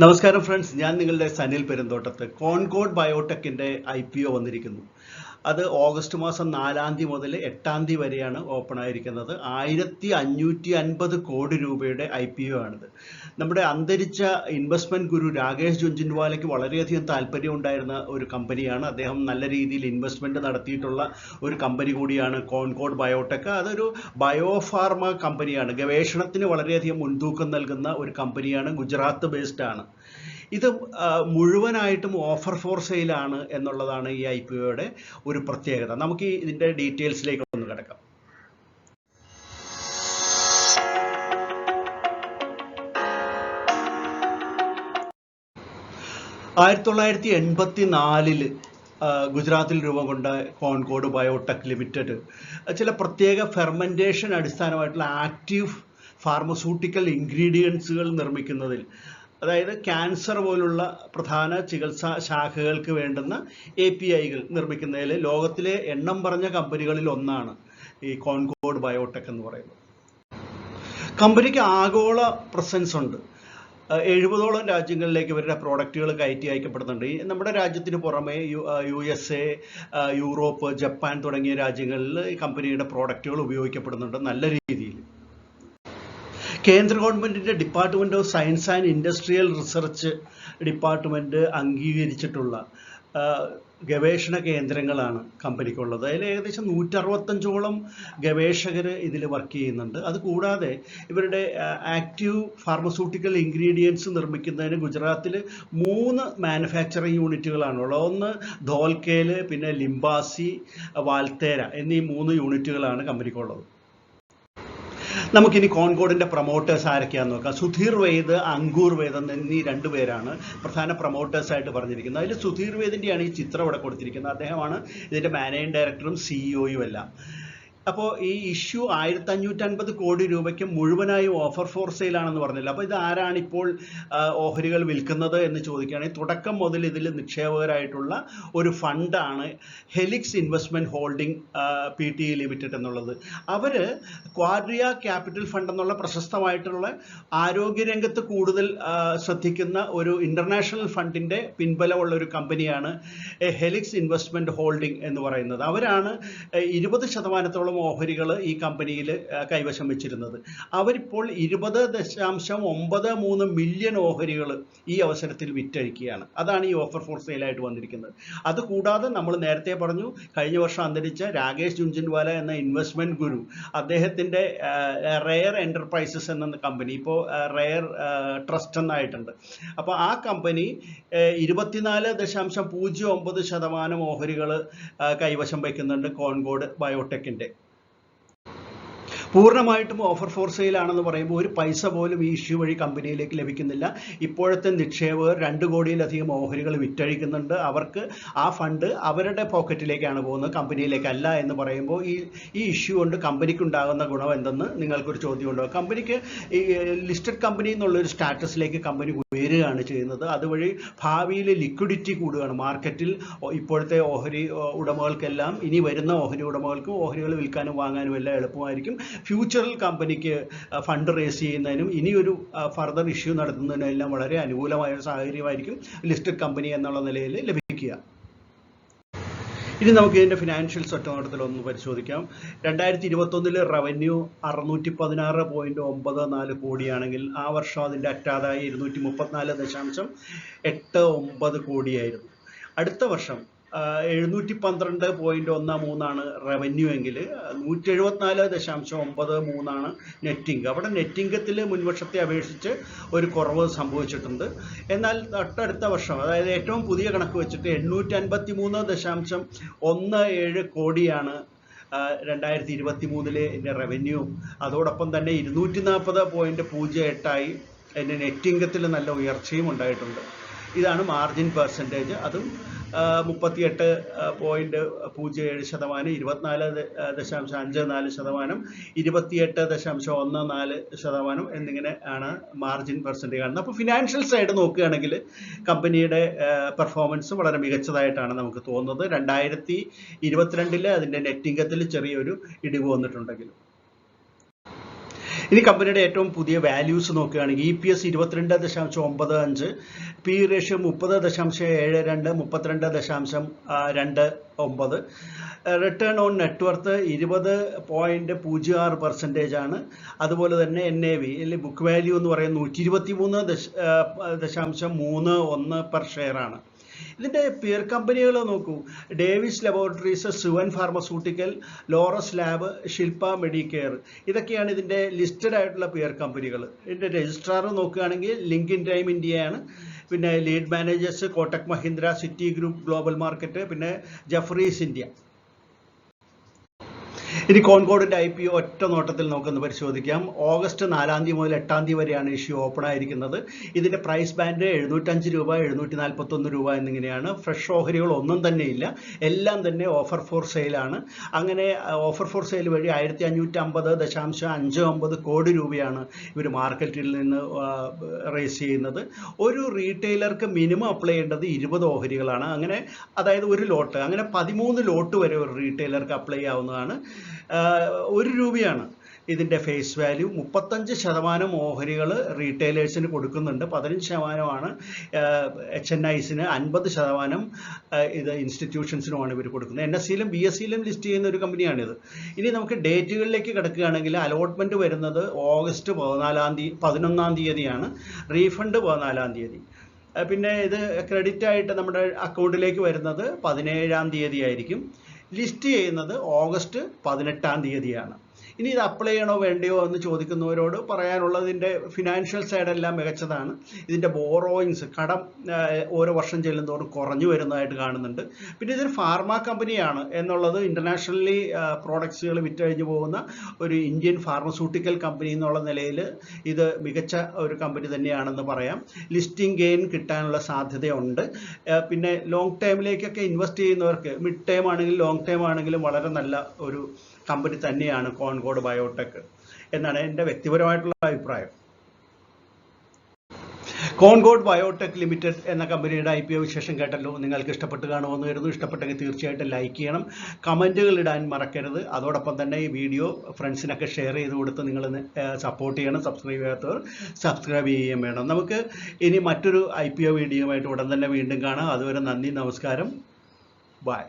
നമസ്കാരം ഫ്രണ്ട്സ്, ഞാൻ നിങ്ങളുടെ സനിൽ പെരുന്തോട്ടത്ത്. കോൺകോഡ് ബയോടെക്കിൻ്റെ IPO വന്നിരിക്കുന്നു. അത് ഓഗസ്റ്റ് മാസം 4-ാം തീയതി മുതൽ 8-ാം തീയതി വരെയാണ് ഓപ്പൺ ആയിരിക്കുന്നത്. 1550 കോടി രൂപയുടെ IPO ആണിത്. നമ്മുടെ അന്തരിച്ച ഇൻവെസ്റ്റ്മെന്റ് ഗുരു രാകേഷ് ജുൻജുൻവാലയ്ക്ക് വളരെയധികം താല്പര്യം ഉണ്ടായിരുന്ന ഒരു കമ്പനിയാണ്. അദ്ദേഹം നല്ല രീതിയിൽ ഇൻവെസ്റ്റ്മെന്റ് നടത്തിയിട്ടുള്ള ഒരു കമ്പനി കൂടിയാണ് കോൺകോഡ് ബയോടെക്. അതൊരു ബയോഫാർമ കമ്പനിയാണ്. ഗവേഷണത്തിന് വളരെയധികം മുൻതൂക്കം നൽകുന്ന ഒരു കമ്പനിയാണ്. ഗുജറാത്ത് ബേസ്ഡ് ആണ്. ഇത് മുഴുവനായിട്ടും ഓഫർ ഫോർ സെയിലാണ് എന്നുള്ളതാണ് ഈ IPOയുടെ ഒരു പ്രത്യേകത. നമുക്ക് ഇതിന്റെ ഡീറ്റെയിൽസിലേക്ക് ഒന്ന് കിടക്കാം. ആയിരത്തി 1984 ഗുജറാത്തിൽ രൂപം കൊണ്ട കോൺകോഡ് ബയോടെക് ലിമിറ്റഡ് ചില പ്രത്യേക ഫെർമെന്റേഷൻ അടിസ്ഥാനമായിട്ടുള്ള ആക്റ്റീവ് ഫാർമസ്യൂട്ടിക്കൽ ഇൻഗ്രീഡിയൻസുകൾ നിർമ്മിക്കുന്നതിൽ, അതായത് ക്യാൻസർ പോലുള്ള പ്രധാന ചികിത്സാ ശാഖകൾക്ക് വേണ്ടുന്ന APIകൾ നിർമ്മിക്കുന്നതിൽ ലോകത്തിലെ എണ്ണം പറഞ്ഞ കമ്പനികളിൽ ഒന്നാണ് ഈ കോൺകോഡ് ബയോടെക് എന്ന് പറയുന്നത്. കമ്പനിക്ക് ആഗോള പ്രസൻസ് ഉണ്ട്. 70ഓളം രാജ്യങ്ങളിലേക്ക് ഇവരുടെ പ്രോഡക്റ്റുകൾ കയറ്റി അയക്കപ്പെടുന്നുണ്ട്. നമ്മുടെ രാജ്യത്തിന് പുറമെ USA, യൂറോപ്പ്, ജപ്പാൻ തുടങ്ങിയ രാജ്യങ്ങളിൽ ഈ കമ്പനിയുടെ പ്രോഡക്റ്റുകൾ ഉപയോഗിക്കപ്പെടുന്നുണ്ട് നല്ല രീതിയിൽ. കേന്ദ്ര ഗവൺമെന്റിന്റെ department of science and industrial research department അംഗീകരിച്ചിട്ടുള്ള ഗവേഷണ കേന്ദ്രങ്ങളാണ് കമ്പനിക്കുള്ളത്. അതിൽ ഏകദേശം 165ഓളം ഗവേഷകർ ഇതിൽ വർക്ക് ചെയ്യുന്നുണ്ട്. അതുകൂടാതെ ഇവരുടെ ആക്റ്റീവ് ഫാർമസ്യൂട്ടിക്കൽ ഇൻഗ്രീഡിയൻസ് നിർമ്മിക്കുന്നതിന് ഗുജറാത്തിൽ 3 മാനുഫാക്ചറിങ് യൂണിറ്റുകളാണുള്ളത്. ഒന്ന് ധോൽക്കയിൽ, പിന്നെ ലിംബാസി, വാൽത്തേര എന്നീ 3 യൂണിറ്റുകളാണ് കമ്പനിക്കുള്ളത്. നമുക്കിനി കോൺകോഡിന്റെ പ്രൊമോട്ടേഴ്സ് ആരൊക്കെയാണെന്ന് നോക്കാം. സുധീർ വേദ്, അങ്കൂർ വേദ് എന്നീ 2 പേരാണ് പ്രധാന പ്രൊമോട്ടേഴ്സ് ആയിട്ട് പറഞ്ഞിരിക്കുന്നത്. അതിൽ സുധീർ വേദിന്റെയാണ് ഈ ചിത്രം ഇവിടെ കൊടുത്തിരിക്കുന്നത്. അദ്ദേഹമാണ് ഇതിന്റെ മാനേജിംഗ് ഡയറക്ടറും CEOയും എല്ലാം. അപ്പോൾ ഈ ഇഷ്യൂ 1550 കോടി രൂപയ്ക്ക് മുഴുവനായും ഓഫർ ഫോർ സെയിൽ ആണെന്ന് പറഞ്ഞില്ല. അപ്പോൾ ഇത് ആരാണ് ഇപ്പോൾ ഓഹരികൾ വിൽക്കുന്നത് എന്ന് ചോദിക്കുകയാണെങ്കിൽ, തുടക്കം മുതൽ ഇതിൽ നിക്ഷേപകരായിട്ടുള്ള ഒരു ഫണ്ടാണ് Helix Investment Holding PTE limited എന്നുള്ളത്. അവർ ക്വാഡ്രിയ ക്യാപിറ്റൽ ഫണ്ട് എന്നുള്ള പ്രശസ്തമായിട്ടുള്ള ആരോഗ്യരംഗത്ത് കൂടുതൽ ശ്രദ്ധിക്കുന്ന ഒരു ഇന്റർനാഷണൽ ഫണ്ടിന്റെ പിൻബലമുള്ള ഒരു കമ്പനിയാണ് ഹെലിക്സ് ഇൻവെസ്റ്റ്മെന്റ് ഹോൾഡിംഗ് എന്ന് പറയുന്നത്. അവരാണ് 20% ഓഹരികൾ ഈ കമ്പനിയിൽ കൈവശം വെച്ചിരുന്നത്. അവരിപ്പോൾ 20.93 മില്യൺ ഓഹരികൾ ഈ അവസരത്തിൽ വിറ്റഴിക്കുകയാണ്. അതാണ് ഈ ഓഫർ ഫോർ സെയിൽ ആയിട്ട് വന്നിരിക്കുന്നത്. അതുകൂടാതെ നമ്മൾ നേരത്തെ പറഞ്ഞു, കഴിഞ്ഞ വർഷം അന്തരിച്ച രാകേഷ് ജുൻജുൻവാല എന്ന ഇൻവെസ്റ്റ്മെന്റ് ഗുരു, അദ്ദേഹത്തിന്റെ റെയർ എന്റർപ്രൈസസ് എന്ന കമ്പനി ഇപ്പോൾ റെയർ ട്രസ്റ്റ് എന്നായിട്ടുണ്ട്. അപ്പോൾ ആ കമ്പനി 24.09% ഓഹരികൾ കൈവശം വയ്ക്കുന്നുണ്ട് കോൺകോഡ് ബയോടെക്കിന്റെ. പൂർണ്ണമായിട്ടും ഓഫർ ഫോർ സെയിൽ ആണെന്ന് പറയുമ്പോൾ ഒരു പൈസ പോലും ഈ ഇഷ്യൂ വഴി കമ്പനിയിലേക്ക് ലഭിക്കുന്നില്ല. ഇപ്പോഴത്തെ നിക്ഷേപകർ 2 കോടിയിലധികം ഓഹരികൾ വിറ്റഴിക്കുന്നുണ്ട്. അവർക്ക് ആ ഫണ്ട് അവരുടെ പോക്കറ്റിലേക്കാണ് പോകുന്നത്, കമ്പനിയിലേക്കല്ല എന്ന് പറയുമ്പോൾ ഈ ഇഷ്യൂ കൊണ്ട് കമ്പനിക്ക് ഉണ്ടാകുന്ന ഗുണം എന്തെന്ന് നിങ്ങൾക്കൊരു ചോദ്യം ഉണ്ടാകും. കമ്പനിക്ക് ഈ ലിസ്റ്റഡ് കമ്പനി എന്നുള്ളൊരു സ്റ്റാറ്റസിലേക്ക് കമ്പനി ഉയരുകയാണ് ചെയ്യുന്നത്. അതുവഴി ഭാവിയിൽ ലിക്വിഡിറ്റി കൂടുകയാണ് മാർക്കറ്റിൽ. ഇപ്പോഴത്തെ ഓഹരി ഉടമകൾക്കെല്ലാം ഇനി വരുന്ന ഓഹരി ഉടമകൾക്കും ഓഹരികൾ വിൽക്കാനും വാങ്ങാനും എല്ലാം എളുപ്പമായിരിക്കും. ഫ്യൂച്ചറിൽ കമ്പനിക്ക് ഫണ്ട് റേസ് ചെയ്യുന്നതിനും ഇനിയൊരു ഫർദർ ഇഷ്യൂ നടത്തുന്നതിനും എല്ലാം വളരെ അനുകൂലമായ ഒരു സാഹചര്യമായിരിക്കും ലിസ്റ്റഡ് കമ്പനി എന്നുള്ള നിലയിൽ ലഭിക്കുക. ഇനി നമുക്ക് ഇതിന്റെ ഫിനാൻഷ്യൽസ് ഒറ്റനോട്ടത്തിൽ ഒന്ന് പരിശോധിക്കാം. 2021 റവന്യൂ 616.94 കോടിയാണെങ്കിൽ ആ വർഷം അതിന്റെ അറ്റാദായി 234.89 കോടിയായിരുന്നു. അടുത്ത വർഷം 712.13 റവന്യൂ എങ്കിൽ 174.93 നെറ്റ് ഇൻകം. അവിടെ നെറ്റ് ഇൻകത്തിൽ മുൻവർഷത്തെ അപേക്ഷിച്ച് ഒരു കുറവ് സംഭവിച്ചിട്ടുണ്ട്. എന്നാൽ തൊട്ടടുത്ത വർഷം, അതായത് ഏറ്റവും പുതിയ കണക്ക് വെച്ചിട്ട് 853.17 കോടിയാണ് 2023 റവന്യൂ. അതോടൊപ്പം തന്നെ 240.08 അതിൻ്റെ നെറ്റ് ഇൻകത്തിൽ നല്ല ഉയർച്ചയും ഉണ്ടായിട്ടുണ്ട്. ഇതാണ് മാർജിൻ പെർസെൻറ്റേജ്. അതും 38.07%, 24.54%, 28.14% എന്നിങ്ങനെ ആണ് മാർജിൻ പെർസെൻറ്റേജ് കാണുന്നത്. അപ്പോൾ ഫിനാൻഷ്യൽ സൈഡ് നോക്കുകയാണെങ്കിൽ കമ്പനിയുടെ പെർഫോമൻസ് വളരെ മികച്ചതായിട്ടാണ് നമുക്ക് തോന്നുന്നത്. 2022 അതിൻ്റെ നെറ്റ് ഇൻകത്തിൽ ചെറിയൊരു ഇടിവ് വന്നിട്ടുണ്ടെങ്കിലും ഇനി കമ്പനിയുടെ ഏറ്റവും പുതിയ വാല്യൂസ് നോക്കുകയാണെങ്കിൽ EPS 22.95, PE ratio 30.72, 32.29, return on net worth 20.06% ആണ്. അതുപോലെ തന്നെ NAV അല്ലെങ്കിൽ ബുക്ക് വാല്യൂ എന്ന് പറയുന്നത് 123.31 പെർ ഷെയർ ആണ്. ഇതിൻ്റെ പിയർ കമ്പനികൾ നോക്കൂ. Davis Laboratories, Suven Pharmaceutical, Laurus Lab, Shilpa Medicare, ഇതൊക്കെയാണ് ഇതിൻ്റെ ലിസ്റ്റഡ് ആയിട്ടുള്ള പിയർ കമ്പനികൾ. ഇതിൻ്റെ രജിസ്ട്രാർ നോക്കുകയാണെങ്കിൽ ലിങ്ക് ഇൻ ടൈം ഇന്ത്യയാണ്. പിന്നെ lead managers Kotak Mahindra, city group global market, പിന്നെ ജഫ്രീസ് ഇന്ത്യ. ഇനി കോൺകോർഡിൻ്റെ IPO ഒറ്റ നോട്ടത്തിൽ നമുക്കൊന്ന് പരിശോധിക്കാം. ഓഗസ്റ്റ് 4 മുതൽ 8 വരെയാണ് ഇഷ്യൂ ഓപ്പൺ ആയിരിക്കുന്നത്. ഇതിൻ്റെ പ്രൈസ് ബാൻഡ് 705 രൂപ, 741 രൂപ എന്നിങ്ങനെയാണ്. ഫ്രഷ് ഓഹരികൾ ഒന്നും തന്നെ ഇല്ല, എല്ലാം തന്നെ ഓഫർ ഫോർ സെയിലാണ്. അങ്ങനെ ഓഫർ ഫോർ സെയിൽ വഴി 1550.59 കോടി രൂപയാണ് ഇവർ മാർക്കറ്റിൽ നിന്ന് റേസ് ചെയ്യുന്നത്. ഒരു റീറ്റെയിലർക്ക് മിനിമം അപ്ലൈ ചെയ്യേണ്ടത് 20 ഓഹരികളാണ്. അങ്ങനെ അതായത് ഒരു ലോട്ട്, അങ്ങനെ 13 ലോട്ട് വരെ ഒരു റീറ്റെയിലർക്ക് അപ്ലൈ ചെയ്യാവുന്നതാണ്. 1 രൂപയാണ് ഇതിൻ്റെ ഫേസ് വാല്യൂ. 35% ഓഹരികൾ റീറ്റെയിലേഴ്സിന് കൊടുക്കുന്നുണ്ട്, 15% HNIസിന്, 50% ഇത് ഇൻസ്റ്റിറ്റ്യൂഷൻസിനുമാണ് ഇവർ കൊടുക്കുന്നത്. NSEയിലും BSEയിലും ലിസ്റ്റ് ചെയ്യുന്ന ഒരു കമ്പനിയാണിത്. ഇനി നമുക്ക് ഡേറ്റുകളിലേക്ക് കിടക്കുകയാണെങ്കിൽ അലോട്ട്മെൻറ്റ് വരുന്നത് ഓഗസ്റ്റ് 11 തീയതിയാണ്. റീഫണ്ട് 14 പിന്നെ ഇത് ക്രെഡിറ്റ് ആയിട്ട് നമ്മുടെ അക്കൗണ്ടിലേക്ക് വരുന്നത് 17 തീയതി ആയിരിക്കും. ലിസ്റ്റ് ചെയ്യുന്നത് ഓഗസ്റ്റ് 18 തീയതിയാണ്. ഇനി ഇത് അപ്ലൈ ചെയ്യണോ വേണ്ടയോ എന്ന് ചോദിക്കുന്നവരോട് പറയാനുള്ളതിൻ്റെ ഫിനാൻഷ്യൽ സൈഡെല്ലാം മികച്ചതാണ്. ഇതിൻ്റെ ബോറോയിങ്സ്, കടം ഓരോ വർഷം ചെല്ലുന്നതോറും കുറഞ്ഞു വരുന്നതായിട്ട് കാണുന്നുണ്ട്. പിന്നെ ഇതൊരു ഫാർമ കമ്പനിയാണ് എന്നുള്ളത് ഇൻ്റർനാഷണലി പ്രോഡക്ട്സുകൾ വിറ്റഴിഞ്ഞു പോകുന്ന ഒരു ഇന്ത്യൻ ഫാർമസ്യൂട്ടിക്കൽ കമ്പനി എന്നുള്ള നിലയിൽ ഇത് മികച്ച ഒരു കമ്പനി തന്നെയാണെന്ന് പറയാം. ലിസ്റ്റിംഗ് ഗെയിൻ കിട്ടാനുള്ള സാധ്യതയുണ്ട്. പിന്നെ ലോങ് ടൈമിലേക്കൊക്കെ ഇൻവെസ്റ്റ് ചെയ്യുന്നവർക്ക് മിഡ് ടൈം ആണെങ്കിലും ലോങ് ടൈം ആണെങ്കിലും വളരെ നല്ല ഒരു കമ്പനി തന്നെയാണ് കോൺകോർഡ് ബയോടെക് എന്നാണ് എൻ്റെ വ്യക്തിപരമായിട്ടുള്ള അഭിപ്രായം. കോൺകോർഡ് ബയോടെക് ലിമിറ്റഡ് എന്ന കമ്പനിയുടെ IPO വിശേഷം കേട്ടല്ലോ. നിങ്ങൾക്ക് ഇഷ്ടപ്പെട്ട് കാണുമെന്ന് കരുതുന്നു. ഇഷ്ടപ്പെട്ടെങ്കിൽ തീർച്ചയായിട്ടും ലൈക്ക് ചെയ്യണം, കമൻറ്റുകൾ ഇടാൻ മറക്കരുത്. അതോടൊപ്പം തന്നെ ഈ വീഡിയോ ഫ്രണ്ട്സിനൊക്കെ ഷെയർ ചെയ്ത് കൊടുത്ത് നിങ്ങൾ സപ്പോർട്ട് ചെയ്യണം. സബ്സ്ക്രൈബ് ചെയ്യാത്തവർ സബ്സ്ക്രൈബ് ചെയ്യുകയും വേണം. നമുക്ക് ഇനി മറ്റൊരു IPO വീഡിയോയുമായിട്ട് ഉടൻ തന്നെ വീണ്ടും കാണാം. അതുവരെ നന്ദി, നമസ്കാരം, ബൈ.